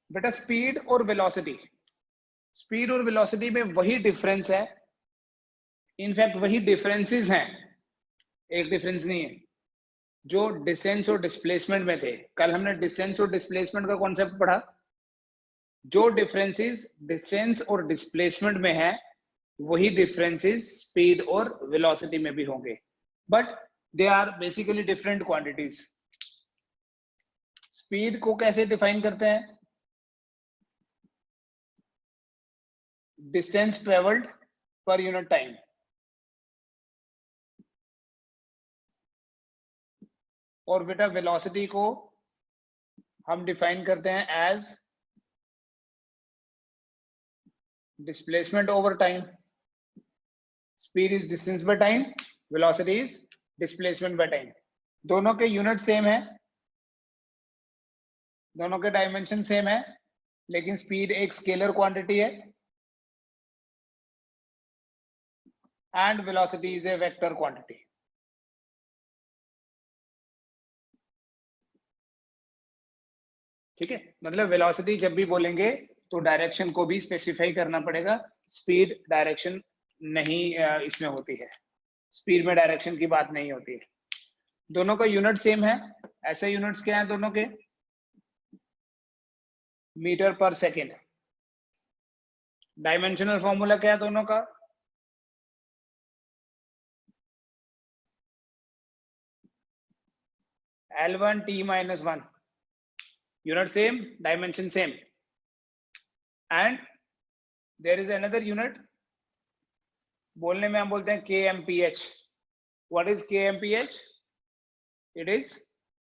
बेटा स्पीड और velocity, speed और वेलोसिटी में वही डिफरेंस है, इनफैक्ट वही डिफरेंसेस हैं, एक डिफरेंस नहीं है, जो डिस्टेंस और डिस्प्लेसमेंट में थे। कल हमने डिस्टेंस और डिस्प्लेसमेंट का कॉन्सेप्ट पढ़ा। जो डिफरेंसेस डिस्टेंस और डिस्प्लेसमेंट में है वही डिफरेंसेस स्पीड और वेलोसिटी में भी होंगे, but they are basically different quantities. Speed को कैसे डिफाइन करते हैं? Distance travelled per unit time. और बेटा वेलोसिटी को हम डिफाइन करते हैं as displacement over time. Speed is distance by time, velocity is displacement by time. दोनों के यूनिट सेम है, दोनों के डायमेंशन सेम है, लेकिन स्पीड एक स्केलर क्वांटिटी है and velocity is a vector quantity. ठीक है, मतलब वेलोसिटी जब भी बोलेंगे तो डायरेक्शन को भी स्पेसिफाई करना पड़ेगा, स्पीड डायरेक्शन नहीं इसमें होती है, स्पीड में डायरेक्शन की बात नहीं होती है। दोनों का यूनिट सेम है। ऐसे यूनिट्स क्या है दोनों के? Metre per second. Dimensional formula क्या है दोनों का? L1 T minus 1। unit same, dimension same, and there is another unit, बोलने में हम बोलते हैं kmph। what is kmph? it is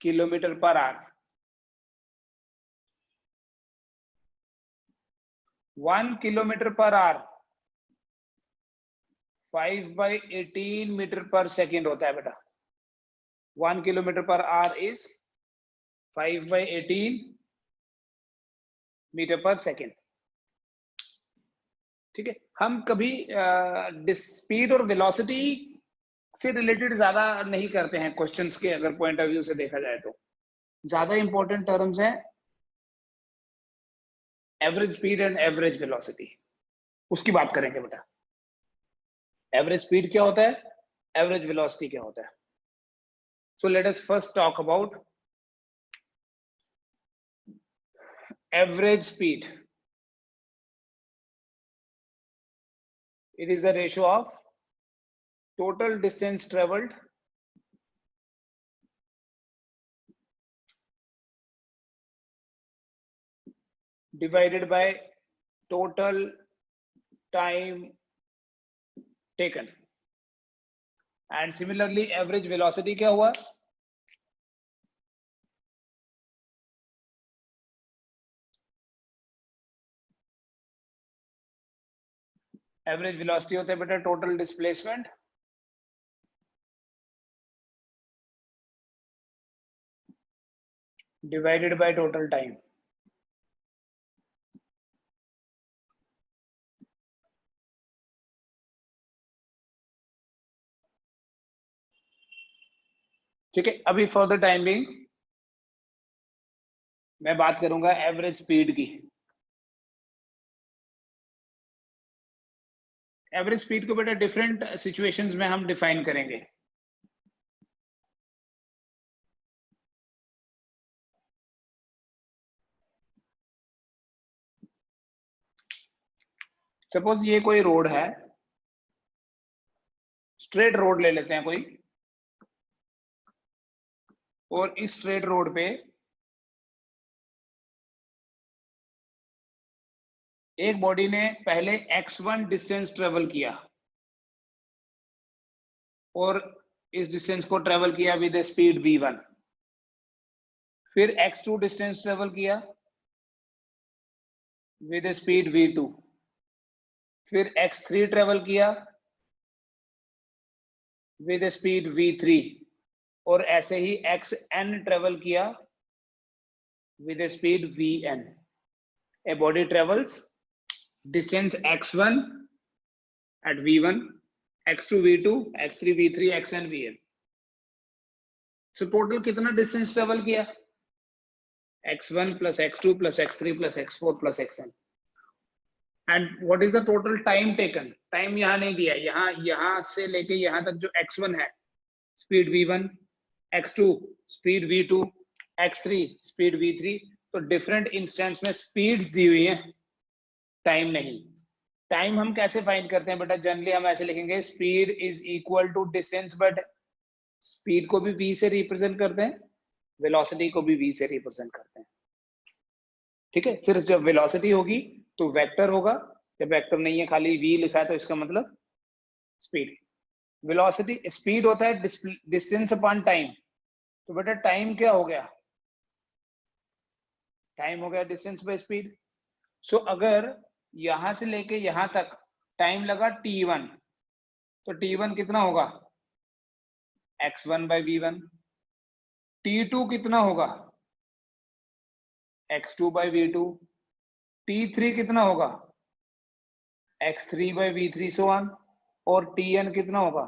kilometer per hour। 1 kilometer per hour 5/18 metre per second होता है बेटा। 1 kilometre per hour is 5/18 metre per second. ठीक है, हम कभी स्पीड और वेलोसिटी से रिलेटेड ज्यादा नहीं करते हैं क्वेश्चंस के, अगर पॉइंट ऑफ व्यू से देखा जाए तो ज्यादा इंपॉर्टेंट टर्म्स है average speed and average velocity, उसकी बात करेंगे बेटा। एवरेज स्पीड क्या होता है, एवरेज वेलोसिटी क्या होता है? So let us first talk about average speed. it is the ratio of total distance traveled divided by total time taken, and similarly average velocity क्या हुआ? एवरेज वेलोसिटी होता है बेटा total displacement divided by total time. ठीक है, अभी for the time being मैं बात करूंगा एवरेज स्पीड की। एवरेज स्पीड को बेटा डिफरेंट सिचुएशंस में हम डिफाइन करेंगे। सपोज ये कोई रोड है, स्ट्रेट रोड ले लेते हैं कोई, और इस स्ट्रेट रोड पे एक बॉडी ने पहले x1 डिस्टेंस ट्रेवल किया और इस डिस्टेंस को ट्रेवल किया विद स्पीड v1। फिर x2 डिस्टेंस ट्रेवल किया विद स्पीड v2। फिर x3 ट्रेवल किया विद स्पीड v3, और ऐसे ही xn ट्रेवल किया with speed vn। A body travels distance x1 at v1, x2 v2, x3 v3, xn vn। So total कितना distance travel किया? x1 plus x2 plus x3 plus x4 plus xn. And what is the total time taken? Time यहाँ नहीं दिया है, यहाँ से लेके यहाँ तक जो x1 है speed v1, x2 speed v2, x3 speed v3, तो डिफरेंट इंस्टेंट्स में स्पीड्स दी हुई हैं, टाइम नहीं। टाइम हम कैसे फाइंड करते हैं बेटा? जनरली हम ऐसे लिखेंगे, speed is equal to distance, but speed को भी v से रिप्रेजेंट करते हैं, वेलोसिटी को भी v से रिप्रेजेंट करते हैं। ठीक है, सिर्फ जब वेलोसिटी होगी तो वेक्टर होगा, जब वेक्टर नहीं है खाली v लिखा है तो इसका मतलब स्पीड। वेलोसिटी स्पीड होता है डिस्टेंस अपॉन टाइम, तो बेटा टाइम क्या हो गया? टाइम हो गया डिस्टेंस बाय स्पीड। सो अगर यहां से लेके यहां तक टाइम लगा t1, तो t1 कितना होगा? x1 by v1। t2 कितना होगा? x2 by v2। t3 कितना होगा? x3 by v3 so on. और tn कितना होगा?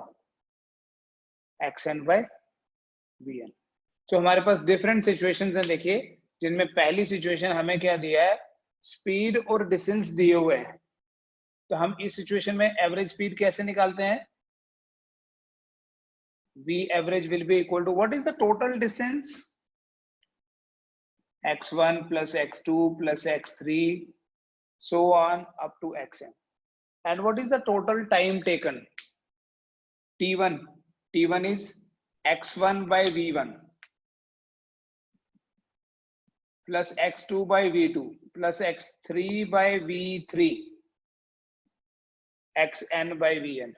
xn by vn। तो हमारे पास डिफरेंट सिचुएशंस हैं, देखिए, जिनमें पहली सिचुएशन हमें क्या दिया है? स्पीड और डिस्टेंस दिए हुए हैं। तो हम इस सिचुएशन में एवरेज स्पीड कैसे निकालते हैं? v average will be equal to what is the total distance? x1 plus x2 plus x3 so on up to xn. And what is the total time taken? t1 is x1 by v1 plus x2 by v2 plus x3 by v3 xn by vn।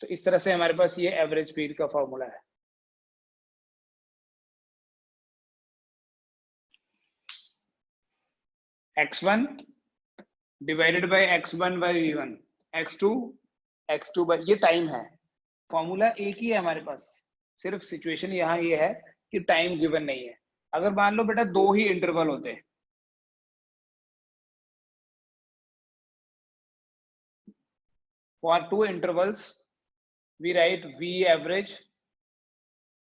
तो इस तरह से हमारे पास ये average speed का formula है। x1 divided by x1 by v1, x2 by, ये time है। फॉर्मूला एक ही है हमारे पास, सिर्फ सिचुएशन यहाँ ये है कि टाइम गिवन नहीं है। अगर मान लो बेटा दो ही इंटरवल होते, for two intervals we write v average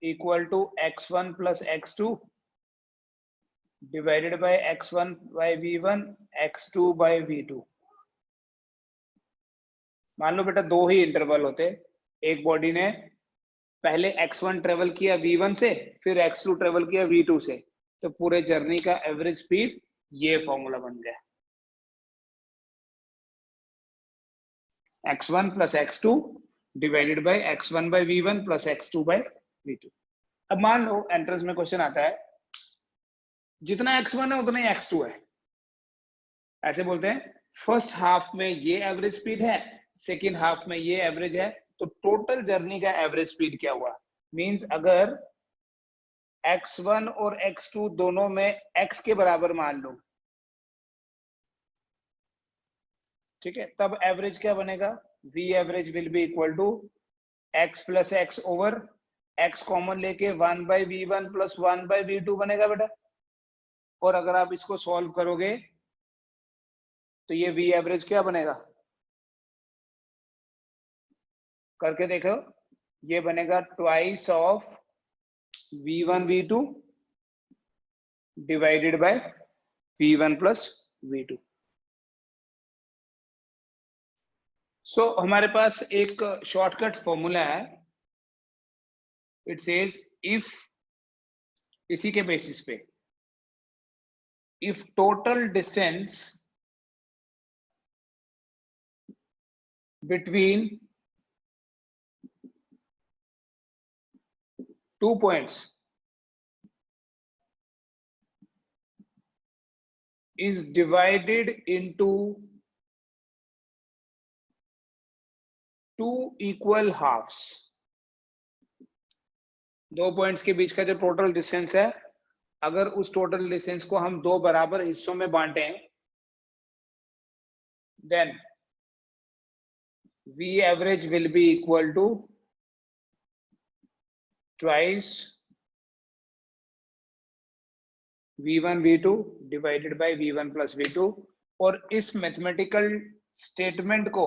equal to x1 plus x2 divided by x1 by v1 x2 by v2। मान लो बेटा दो ही इंटरवल होते, एक बॉडी ने पहले x1 ट्रेवल किया v1 से, फिर x2 ट्रेवल किया v2 से, तो पूरे जर्नी का एवरेज स्पीड ये फॉर्मूला बन गया, x1 plus x2 divided by x1 by v1 plus x2 by v2। अब मान लो एंट्रेंस में क्वेश्चन आता है, जितना x1 है उतना ही x2 है, ऐसे बोलते हैं फर्स्ट हाफ में ये एवरेज स्पीड है, सेकेंड हाफ में ये एवरेज है, तो टोटल जर्नी का एवरेज स्पीड क्या हुआ? मींस अगर x1 और x2 दोनों में x के बराबर मान लो, ठीक है, तब एवरेज क्या बनेगा? v average will be equal to x plus x over x common लेके 1 by v1 plus 1 by v2 बनेगा बेटा। और अगर आप इसको सॉल्व करोगे तो ये v एवरेज क्या बनेगा? करके देखो, ये बनेगा twice of v1 v2 divided by v1 plus v2। सो हमारे पास एक शॉर्टकट फॉर्मूला है, इट सेज इफ, इसी के बेसिस पे, if total distance between 2 points is divided into 2 equal halves। दो पॉइंट्स के बीच का जो टोटल डिस्टेंस है, अगर उस टोटल डिस्टेंस को हम दो बराबर हिस्सों में बांटें, then v average will be equal to twice v1 v2 divided by v1 plus v2। और इस मैथमेटिकल स्टेटमेंट को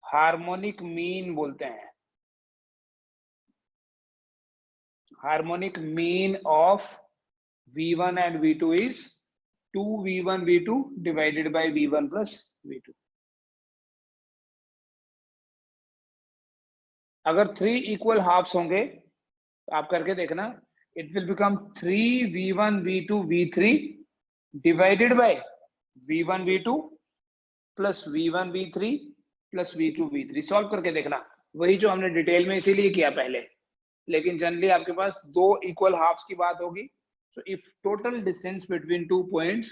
हार्मोनिक मीन बोलते हैं, harmonic mean of V1 and V2 is 2V1 V2 divided by V1 plus V2. अगर 3 equal halves होंगे तो आप करके देखना, it will become 3V1 V2 V3 divided by V1 V2 plus V1 V3 plus V2 V3. Solve करके देखना, वही जो हमने डिटेल में इसीलिए किया पहले, लेकिन जनरली आपके पास दो इक्वल हाफ्स की बात होगी. So if total distance between 2 points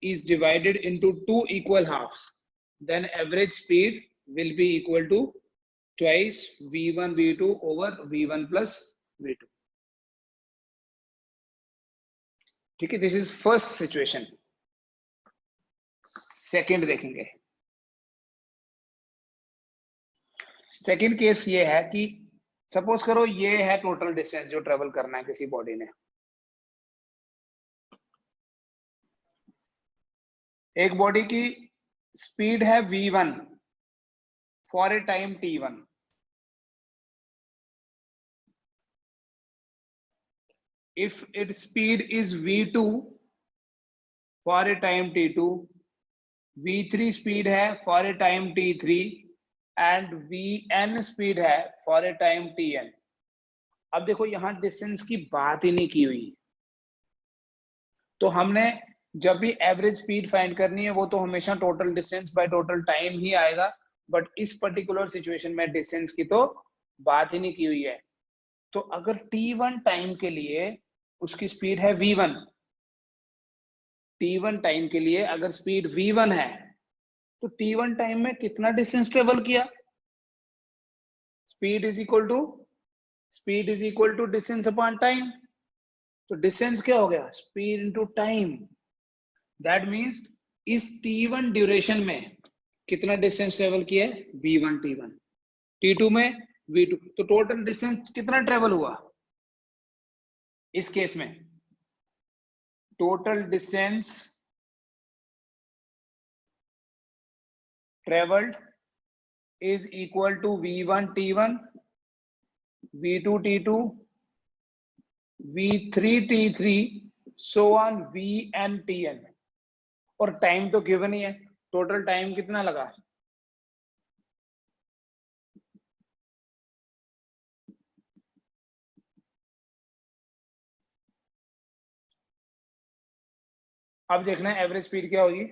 is divided into 2 equal halves, then average speed will be equal to twice V1 V2 over V1 plus V2. ठीक है, this is first situation. Second देखेंगे. Second case ये है कि suppose करो ये है total distance जो ट्रेवल करना है किसी बॉडी ने. एक बॉडी की स्पीड है v1 for a time t1. If its speed is v2 for a time t2, v3 speed है for a time t3 and vn speed है फॉर ए टाइम tn. अब देखो यहां डिस्टेंस की बात ही नहीं की हुई, तो हमने जब भी एवरेज स्पीड फाइंड करनी है वो तो हमेशा total distance by total time ही आएगा, बट इस पर्टिकुलर सिचुएशन में डिस्टेंस की तो बात ही नहीं की हुई है. तो अगर t1 टाइम के लिए उसकी स्पीड है v1, t1 टाइम के लिए अगर स्पीड v1 है तो t1 टाइम में कितना डिस्टेंस ट्रेवल किया? Speed is equal to distance upon time. तो डिस्टेंस क्या हो गया? Speed into time. That means इस t1 ड्यूरेशन में कितना डिस्टेंस ट्रेवल किया है? v1 t1, t2 में v2. तो टोटल डिस्टेंस कितना ट्रेवल हुआ इस केस में? Total distance travelled is equal to v1 t1, v2 t2, v3 t3, so on vn tn. और टाइम तो गिवन ही है, टोटल टाइम कितना लगा? अब देखना है एवरेज स्पीड क्या होगी.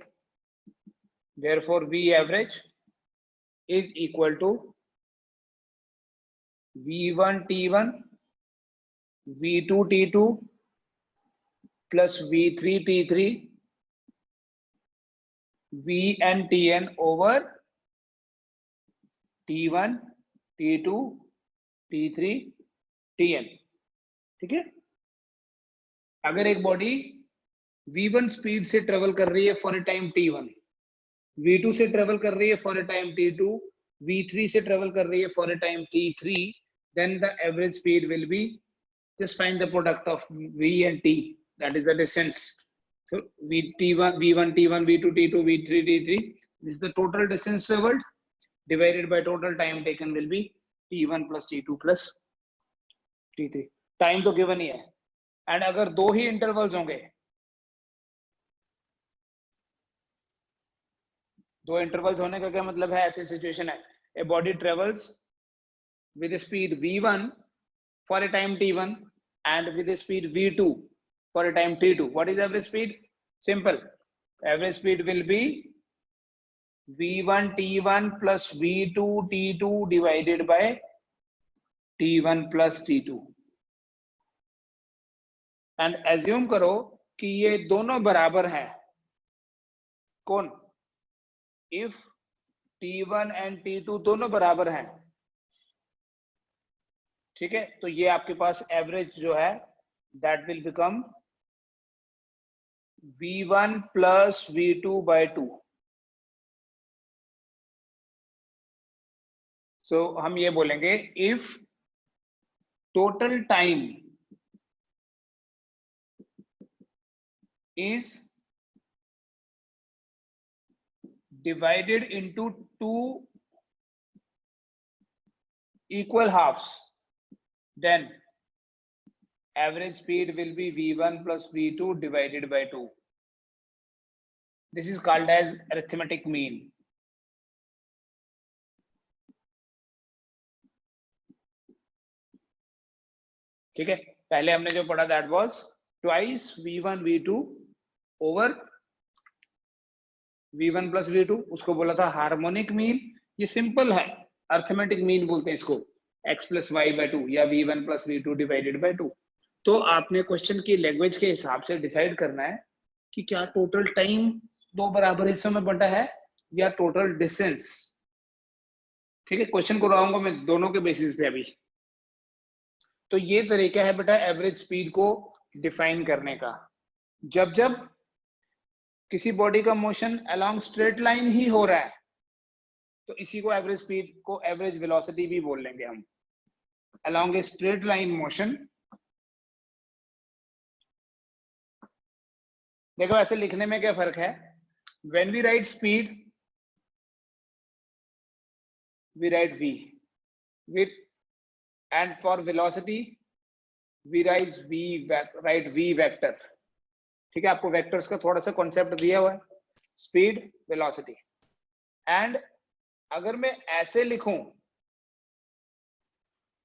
Therefore v average is equal to v1 t1 v2 t2 plus v3 t3 vn tn over t1 t2 t3 tn. ठीक है, अगर एक बॉडी v1 स्पीड से ट्रेवल कर रही है for a time t1, v2 से ट्रेवल कर रही है for a time t2, v3 से ट्रेवल कर रही है for a time t3, then the average speed will be, just find the product of v and t, that is the distance. So v1 t1 v2 t2 v3 t3, this is the total distance traveled divided by total time taken will be t1 plus t2 plus t3. Time तो given ही है, and अगर दो ही intervals होंगे, दो intervals होने का क्या मतलब है? ऐसी सिचुएशन है, a body travels with speed v1 for a time t1 and with speed v2 for a time t2. What is average speed? Simple. Average speed will be v1 t1 plus v2 t2 divided by t1 plus t2. And assume करो कि ये दोनों बराबर हैं. कौन? If t1 and t2 दोनों बराबर हैं, ठीक है, तो ये आपके पास एवरेज जो है that will become v1 plus v2 by 2. So हम ये बोलेंगे if total time is divided into 2 equal halves, then average speed will be v1 plus v2 divided by 2. This is called as arithmetic mean. ठीक है, पहले हमने जो पढ़ा that was twice v1 v2 over v1 plus v2, उसको बोला था harmonic mean. ये सिंपल है, अर्थमेटिक मीन बोलते हैं इसको, x प्लस वाई बाय 2 या v1 plus v2 divided by 2. तो आपने क्वेश्चन की लैंग्वेज के हिसाब से डिसाइड करना है कि क्या टोटल टाइम दो बराबर हिस्सों में बंटा है या टोटल डिस्टेंस. ठीक है, क्वेश्चन को लाऊंगा मैं दोनों के बेसिस पे अभी. तो ये तरीका है बेटा एवरेज स्पीड को डिफाइन करने का. जब जब किसी बॉडी का मोशन अलोंग स्ट्रेट लाइन ही हो रहा है तो इसी को एवरेज स्पीड को एवरेज वेलोसिटी भी बोल लेंगे हम. Along a straight line motion, देखो ऐसे लिखने में क्या फर्क है. When we write speed we write v with and for velocity we write v vector. ठीक है, आपको वेक्टर्स का थोड़ा सा कॉन्सेप्ट दिया हुआ है, स्पीड वेलोसिटी. एंड अगर मैं ऐसे लिखूं,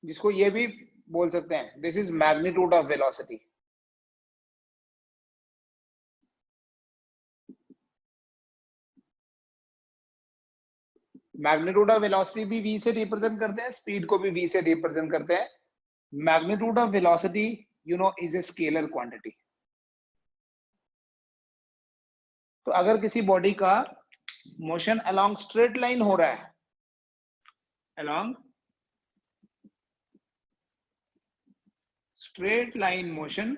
जिसको ये भी बोल सकते हैं, this is magnitude of velocity. Magnitude of velocity भी v से रिप्रेजेंट करते हैं, स्पीड को भी v से रिप्रेजेंट करते हैं. Magnitude of velocity you know is a scalar quantity. तो अगर किसी बॉडी का मोशन अलोंग स्ट्रेट लाइन हो रहा है, अलोंग स्ट्रेट लाइन मोशन,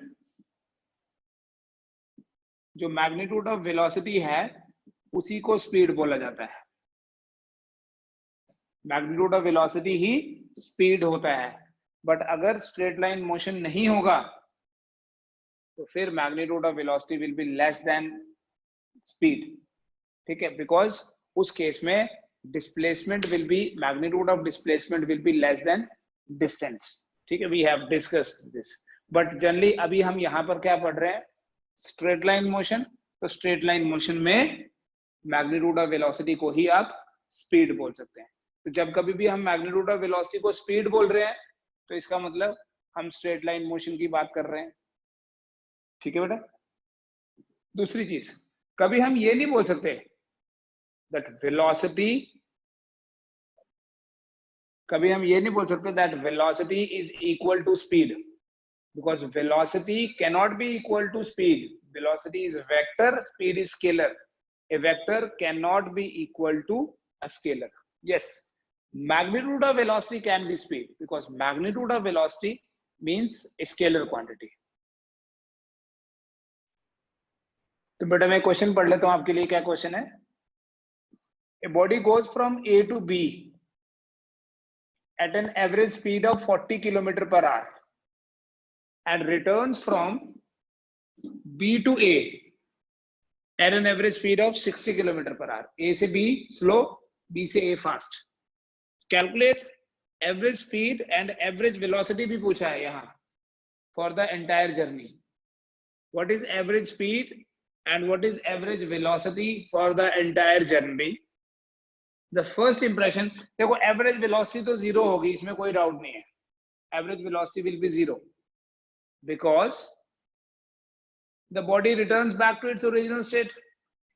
जो मैग्नीट्यूड ऑफ वेलोसिटी है उसी को स्पीड बोला जाता है. Magnitude of velocity he speed होता है. बट अगर स्ट्रेट लाइन मोशन नहीं होगा तो फिर magnitude of velocity will be less than speed. ठीक है, बिकॉज उस केस में displacement will be, magnitude of displacement will be less than distance. ठीक है, we have discussed this. But generally अभी हम यहाँ पर क्या पढ़ रहे हैं, स्ट्रेट लाइन मोशन. तो स्ट्रेट लाइन मोशन में मैग्नीट्यूड ऑफ वेलोसिटी को ही आप स्पीड बोल सकते हैं. तो जब कभी भी हम मैग्नीट्यूड ऑफ वेलोसिटी को स्पीड बोल रहे हैं तो इसका मतलब हम स्ट्रेट लाइन मोशन की बात कर रहे हैं. ठीक है बेटा. दूसरी चीज, कभी हम ये नहीं बोल सकते दैट वेलोसिटी, कभी हम ये नहीं बोल सकते that velocity is equal to speed, because velocity cannot be equal to speed. Velocity is vector, speed is scalar. A vector cannot be equal to a scalar. Yes, magnitude of velocity can be speed because magnitude of velocity means a scalar quantity. तो बेटा मैं question पढ़ लेता हूं आपके लिए. क्या question है? A body goes from A to B at an average speed of 40 km per hour and returns from B to A at an average speed of 60 km per hour. A से B slow, B से A fast. Calculate average speed and average velocity भी पूछा है यहाँ for the entire journey. What is average speed and what is average velocity for the entire journey? The first impression, देखो average velocity तो zero होगी, इसमें कोई doubt नहीं है. Average velocity will be zero because the body returns back to its original state.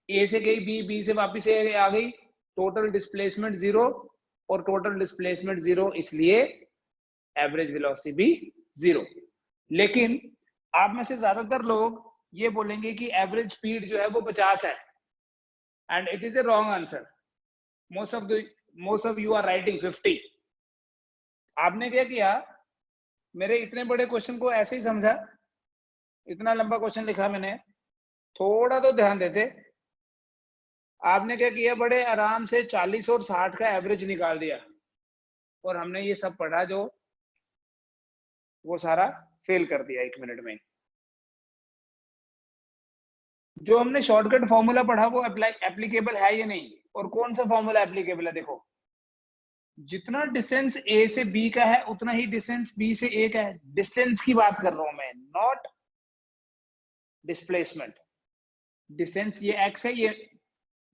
A से गई B, B से वापिस A आ गई. टोटल डिस्प्लेसमेंट जीरो और टोटल डिस्प्लेसमेंट जीरो, इसलिए एवरेज वेलोसिटी भी जीरो. लेकिन आप में से ज्यादातर लोग ये बोलेंगे कि एवरेज स्पीड जो है वो 50 है, and it is a wrong answer. Most of you are writing 50. आपने क्या किया, मेरे इतने बड़े क्वेश्चन को ऐसे ही समझा, इतना लंबा क्वेश्चन लिखा मैंने, थोड़ा तो ध्यान देते. आपने क्या किया, बड़े आराम से 40 और 60 का एवरेज निकाल दिया और हमने ये सब पढ़ा जो वो सारा फेल कर दिया 1 मिनट में. जो हमने शॉर्टकट फॉर्मूला पढ़ा वो एप्लीकेबल है या नहीं, और कौन सा फॉर्मूला एप्लीकेबल है? देखो जितना डिस्टेंस ए से बी का है उतना ही डिस्टेंस बी से ए का है। डिस्टेंस की बात कर रहा हूं मैं, नॉट डिस्प्लेसमेंट। डिस्टेंस ये एक्स है, ये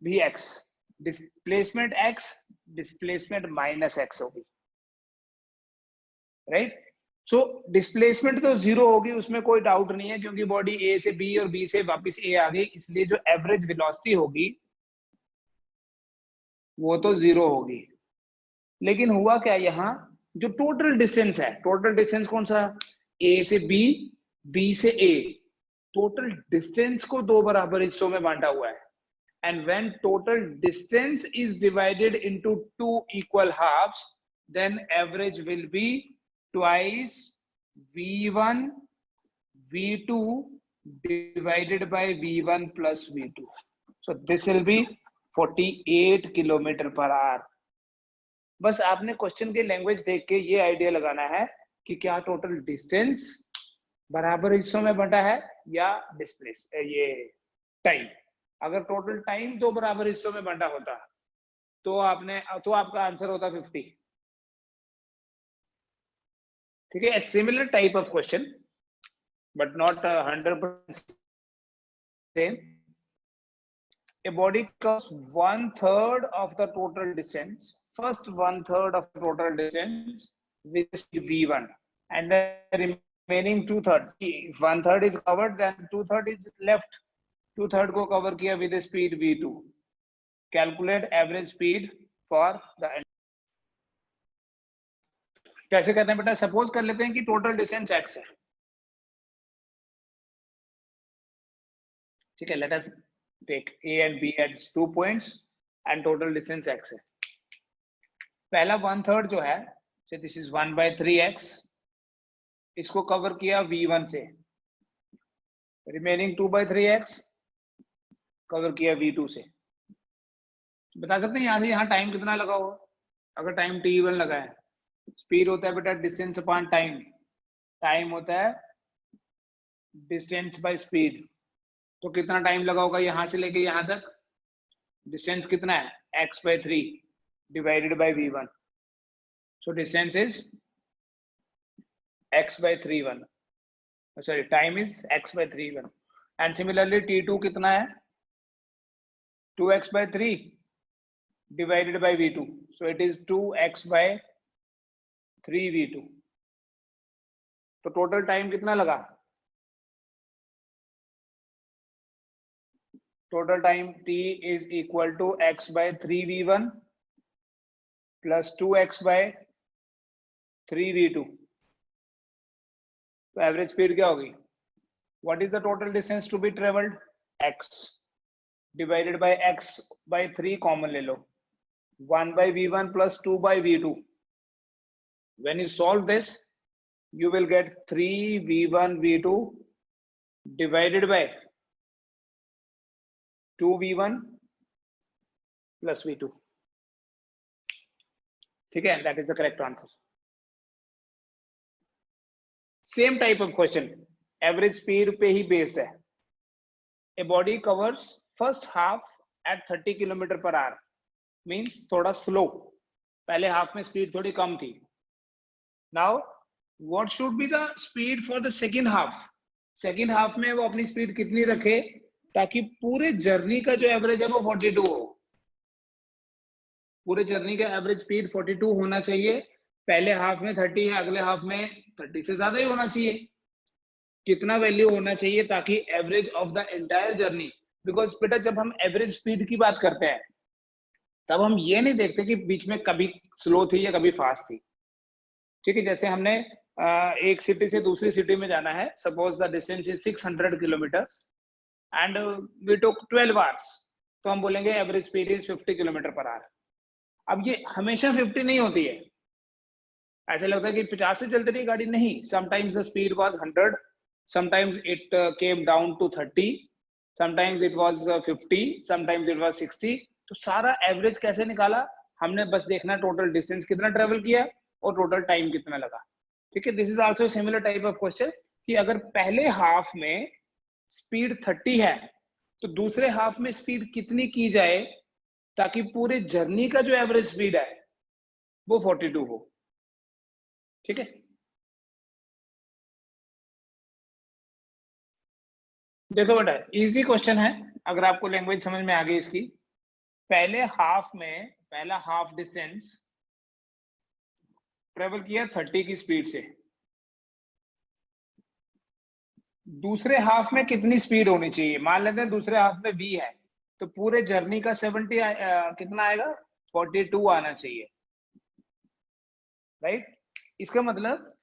भी x, displacement x, displacement minus x होगी, राइट। सो डिस्प्लेसमेंट तो जीरो होगी, उसमें कोई डाउट नहीं है, क्योंकि बॉडी ए से बी और बी से वापस ए आ गई, इसलिए जो एवरेज वेलोसिटी होगी वो तो जीरो होगी। लेकिन हुआ क्या, यहाँ जो टोटल डिस्टेंस है, टोटल डिस्टेंस कौन सा, ए से बी, बी से ए, टोटल डिस्टेंस को दो बराबर हिस्सों में बांटा हुआ है। And when total distance is divided into two equal halves, then average will be twice V1 V2 divided by V1 plus V2. So this will be 48 kilometre per our. बस आपने क्वेश्चन की लैंग्वेज देख के ये idea लगाना है कि क्या टोटल डिस्टेंस बराबर हिस्सों में बंटा है या डिस्प्लेस ये टाइम। अगर टोटल टाइम दो बराबर हिस्सों में बंटा होता तो आपका आंसर होता 50। ठीक है, similar type of question but not 100% same. A body covers 1/3 of the total distance, first 1/3 of the total distance with V1, and the remaining 2/3, if 1/3 is covered then 2/3 is left, 2/3 को cover किया with the speed V2। Calculate average speed for the, कैसे करते हैं बेटा, suppose कर लेते हैं कि टोटल डिस्टेंस x है, ठीक है, let us take A and B as 2 points and total distance x है। पहला 1/3 जो है, so this is 1/3x, इसको कवर किया V1 से, रिमेनिंग 2/3x कवर किया V2 से। बता सकते हैं यहाँ से यहाँ टाइम कितना लगा हो, अगर टाइम t1 लगा है, स्पीड होता है बेटा डिस्टेंस अपॉन टाइम, टाइम होता है डिस्टेंस बाय स्पीड, तो कितना टाइम लगा होगा यहाँ से लेके यहाँ तक, डिस्टेंस कितना है x/3 divided by V1, so distance is x/3(1), sorry time is x/3(1), and similarly t2 कितना है 2x/3 divided by V2, so it is 2x/3 V2। तो टोटल टाइम कितना लगा, total time t is equal to x/3 V1 plus 2x/3 V2। तो average speed क्या होगी, what is the total distance to be travelled, x divided by x/3 common ले लो, 1/V1 plus 2/V2। When you solve this, you will get 3V1 V2 divided by 2V1 plus V2। ठीक है, that is the correct answer। Same type of question, average speed पे ही based है। A body covers first half at 30 kilometre per our, means थोड़ा slow, पहले half में speed थोड़ी कम थी। Now what should be the speed for the second half, second half में वो अपनी स्पीड कितनी रखे ताकि पूरे जर्नी का जो एवरेज है वो 42 हो, पूरे जर्नी का एवरेज स्पीड 42 होना चाहिए। पहले हाफ में 30 है, अगले हाफ में 30 से ज्यादा ही होना चाहिए। कितना वैल्यू होना चाहिए ताकि average of the entire journey, because बेटा जब हम एवरेज स्पीड की बात करते हैं तब हम ये नहीं देखते कि बीच में कभी स्लो थी या कभी फास्ट थी। ठीक है, जैसे हमने एक सिटी से दूसरी सिटी में जाना है, suppose the distance is 600 kilometre and we took 12 hours, तो हम बोलेंगे average speed is 50 kilometre per hour. अब ये हमेशा 50 नहीं होती है, ऐसा लगता है कि 50 से चलती रही गाड़ी, नहीं, sometimes the speed was 100, sometimes it came down to 30, sometimes it was 50, sometimes it was 60। तो सारा एवरेज कैसे निकाला, हमने बस देखना टोटल डिस्टेंस कितना ट्रेवल किया और टोटल टाइम कितना लगा। ठीक है, this is also similar type of question कि अगर पहले हाफ में स्पीड 30 है तो दूसरे हाफ में स्पीड कितनी की जाए ताकि पूरे जर्नी का जो एवरेज स्पीड है वो 42 हो। ठीक है, देखो बेटा इजी क्वेश्चन है, अगर आपको लैंग्वेज समझ में आ गई इसकी। पहले हाफ में, पहला हाफ डिस्टेंस ट्रेवल किया 30 की स्पीड से, दूसरे हाफ में कितनी स्पीड होनी चाहिए? मान लेते हैं दूसरे हाफ में v है, तो पूरे जर्नी का 70 कितना आएगा? 42 आना चाहिए, राइट। इसका मतलब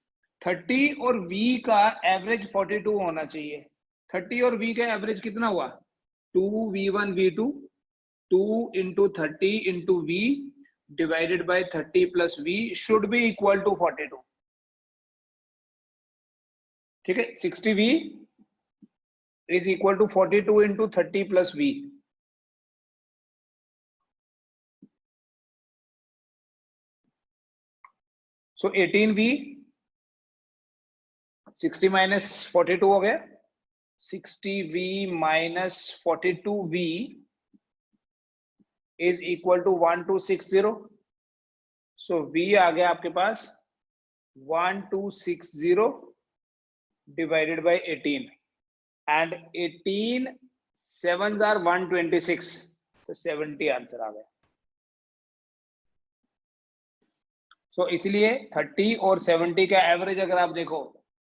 30 और v का एवरेज 42 होना चाहिए। 30 और v का एवरेज कितना हुआ? 2v1 v2, 2 into 30 into v divided by 30 plus v should be equal to 42। ठीक है, 60v is equal to 42 into 30 plus v। So 18v, 60 minus 42 हो गया, 60v minus 42v is equal to 1260। So v आ गया आपके पास 1260 divided by 18, and 18 7s are 126, तो 70 answer आ गया। तो इसलिए 30 और 70 का एवरेज अगर आप देखो,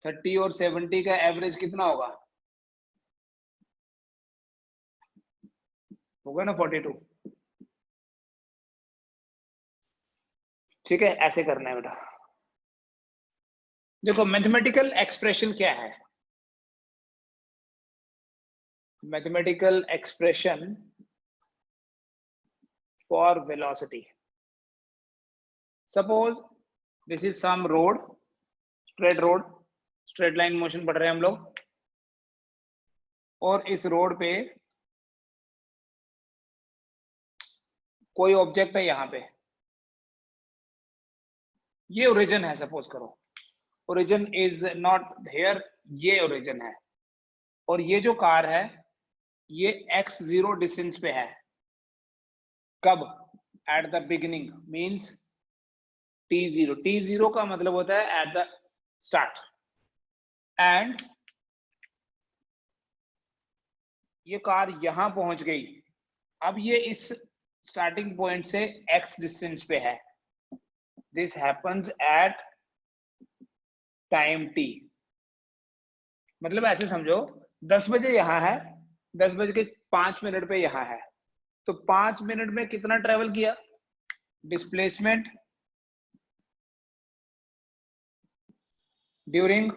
30 और 70 का एवरेज कितना होगा? होगा ना 42। ठीक है, ऐसे करना है बेटा। देखो मैथमेटिकल एक्सप्रेशन क्या है? Mathematical expression for velocity, suppose this is some road, road, straight line motion पढ़ रहे हैं हम लोग, और इस रोड पे कोई ऑब्जेक्ट है, यहां पे ये ओरिजिन है, सपोज करो ओरिजिन इज नॉट हियर, ये ओरिजिन है, और ये जो कार है ये x0 डिस्टेंस पे है। कब? At the beginning, means t0। t0 का मतलब होता है एट द स्टार्ट, एंड ये कार यहां पहुंच गई। अब ये इस स्टार्टिंग पॉइंट से x डिस्टेंस पे है। This happens at time t, मतलब ऐसे समझो 10 बजे यहां है, 10 बज के 5 मिनट पे यहां है, तो 5 मिनट में कितना ट्रेवल किया? Displacement during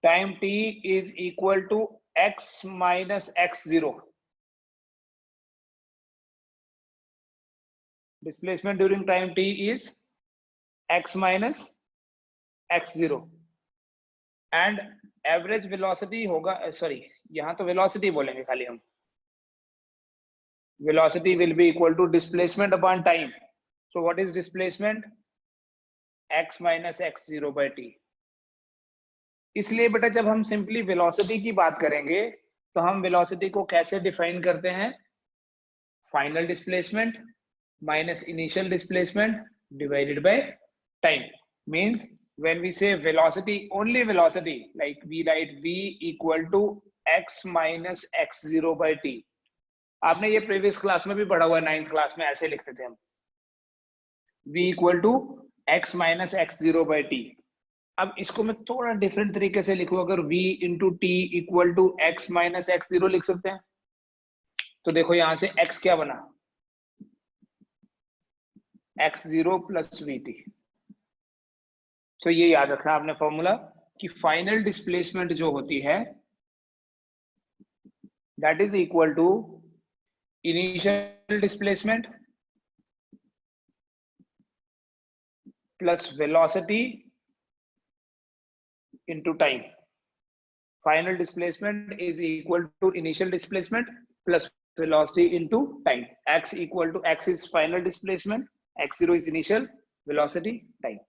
time t is equal to x minus x0। Displacement during time t is x minus x0, and average velocity होगा, सॉरी यहां तो वेलोसिटी बोलेंगे खाली हम, velocity will be equal to displacement upon time। So what is displacement? x minus x0 by t। इसलिए बेटा जब हम सिंपली वेलोसिटी की बात करेंगे तो हम वेलोसिटी को कैसे डिफाइन करते हैं? Final displacement minus initial displacement divided by time. Means when we say velocity, only velocity, like we write v equal to x minus x0 by t। आपने ये प्रीवियस क्लास में भी पढ़ा हुआ है, 9th क्लास में ऐसे लिखते थे हम, v equal to x minus x0 by t. अब इसको मैं थोड़ा डिफरेंट तरीके से लिखूं, अगर v into t equal to x minus x0 लिख सकते हैं। तो देखो यहां से x क्या बना? x0 plus we T. तो ये याद रखना आपने फॉर्मूला कि फाइनल डिस्प्लेसमेंट जो होती है that is equal to initial displacement plus velocity into time। Final displacement is equal to initial displacement plus velocity into time। X equal to x is final displacement, x0 is initial, velocity time।